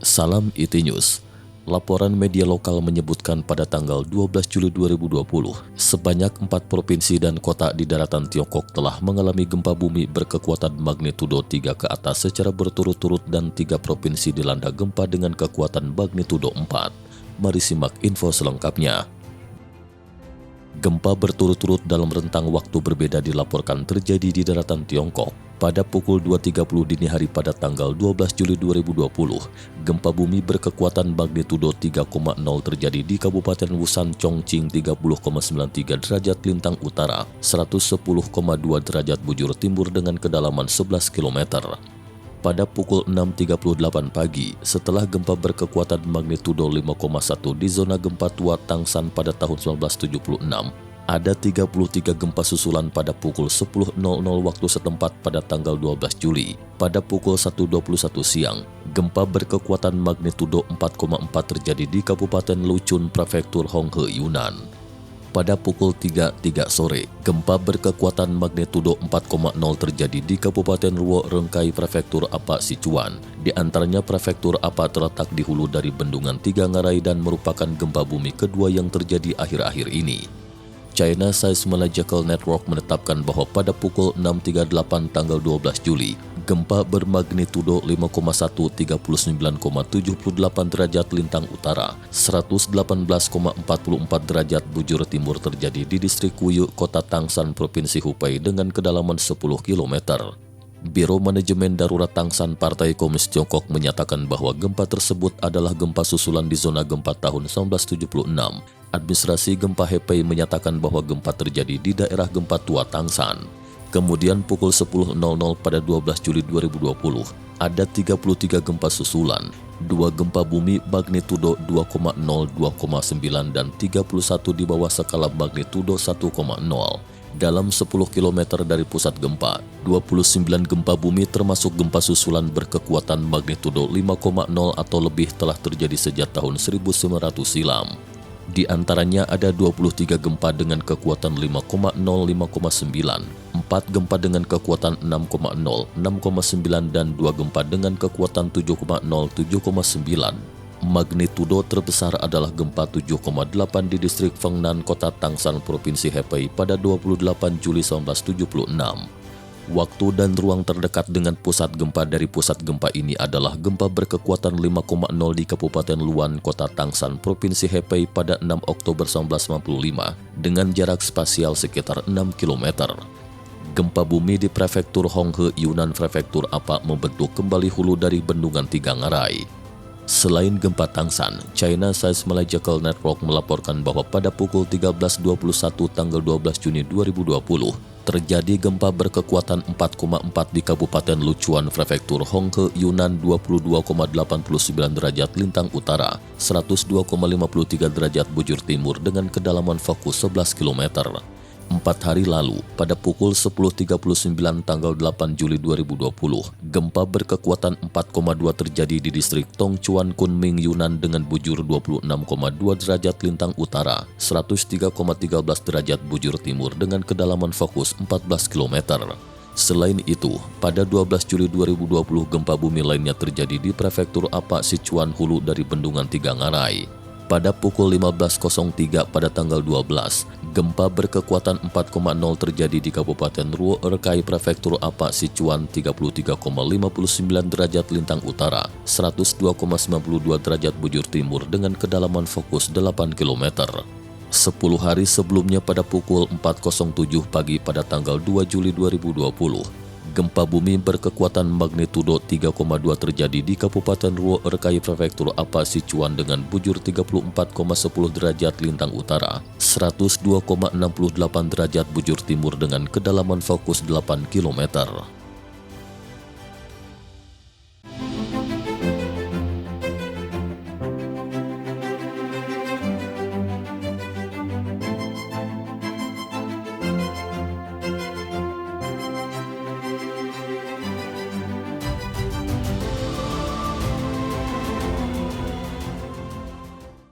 Salam IT News. Laporan media lokal menyebutkan pada tanggal 12 Juli 2020, sebanyak 4 provinsi dan kota di daratan Tiongkok telah mengalami gempa bumi berkekuatan magnitudo 3 ke atas secara berturut-turut dan 3 provinsi dilanda gempa dengan kekuatan magnitudo 4. Mari simak info selengkapnya. Gempa berturut-turut dalam rentang waktu berbeda dilaporkan terjadi di daratan Tiongkok. Pada pukul 2.30 dini hari pada tanggal 12 Juli 2020, gempa bumi berkekuatan magnitudo 3,0 terjadi di Kabupaten Wusan Chongqing 30,93 derajat lintang utara, 110,2 derajat bujur timur dengan kedalaman 11 km. Pada pukul 6.38 pagi, setelah gempa berkekuatan magnitudo 5,1 di zona gempa tua Tangshan pada tahun 1976, ada 33 gempa susulan pada pukul 10.00 waktu setempat pada tanggal 12 Juli. Pada pukul 1.21 siang, gempa berkekuatan magnitudo 4,4 terjadi di Kabupaten Luchun, Prefektur Honghe, Yunnan. Pada pukul 3.03 sore, gempa berkekuatan magnitudo 4,0 terjadi di Kabupaten Ruo Rengkai, Prefektur Apa, Sichuan. Di antaranya Prefektur Apa terletak di hulu dari Bendungan Tiga Ngarai dan merupakan gempa bumi kedua yang terjadi akhir-akhir ini. China Seismological Network menetapkan bahwa pada pukul 6.38 tanggal 12 Juli, gempa bermagnitudo 5,1 39,78 derajat lintang utara, 118,44 derajat bujur timur terjadi di distrik Wuyu, kota Tangshan, Provinsi Hubei dengan kedalaman 10 km. Biro Manajemen Darurat Tangshan Partai Komunis Tiongkok menyatakan bahwa gempa tersebut adalah gempa susulan di zona gempa tahun 1976. Administrasi gempa Hebei menyatakan bahwa gempa terjadi di daerah gempa tua Tangshan. Kemudian pukul 10.00 pada 12 Juli 2020, ada 33 gempa susulan, 2 gempa bumi magnitudo 2,0, 2,9 dan 31 di bawah skala magnitudo 1,0. Dalam 10 km dari pusat gempa, 29 gempa bumi termasuk gempa susulan berkekuatan magnitudo 5,0 atau lebih telah terjadi sejak tahun 1900 silam. Di antaranya ada 23 gempa dengan kekuatan 5,0, 5,9, 4 gempa dengan kekuatan 6,0, 6,9 dan 2 gempa dengan kekuatan 7,0, 7,9. Magnitudo terbesar adalah gempa 7,8 di distrik Fengnan, kota Tangshan, Provinsi Hebei pada 28 Juli 1976. Waktu dan ruang terdekat dengan pusat gempa dari pusat gempa ini adalah gempa berkekuatan 5,0 di Kabupaten Luan, kota Tangshan, Provinsi Hebei pada 6 Oktober 1995 dengan jarak spasial sekitar 6 km. Gempa bumi di Prefektur Honghe, Yunnan, Prefektur Apa membentuk kembali hulu dari Bendungan Tiga Ngarai. Selain gempa Tangshan, China Seismological Network melaporkan bahwa pada pukul 13.21 tanggal 12 Juni 2020, terjadi gempa berkekuatan 4,4 di Kabupaten Luchuan, Prefektur Honghe, Yunnan 22,89 derajat lintang utara, 102,53 derajat bujur timur dengan kedalaman fokus 11 km. 4 hari lalu, pada pukul 10.39 tanggal 8 Juli 2020, gempa berkekuatan 4,2 terjadi di distrik Tongchuan, Kunming, Yunnan dengan bujur 26,2 derajat lintang utara, 103,13 derajat bujur timur dengan kedalaman fokus 14 km. Selain itu, pada 12 Juli 2020 gempa bumi lainnya terjadi di Prefektur Apa, Sichuan, hulu dari Bendungan Tiga Ngarai. Pada pukul 15.03 pada tanggal 12, gempa berkekuatan 4,0 terjadi di Kabupaten Ruo Rengkai, Prefektur Apa, Sichuan 33,59 derajat lintang utara, 102,92 derajat bujur timur dengan kedalaman fokus 8 km. 10 hari sebelumnya pada pukul 4.07 pagi pada tanggal 2 Juli 2020, gempa bumi berkekuatan magnitudo 3,2 terjadi di Kabupaten Ruo Rengkai, Prefektur Apa, Sichuan dengan bujur 34,10 derajat lintang utara, 102,68 derajat bujur timur dengan kedalaman fokus 8 km.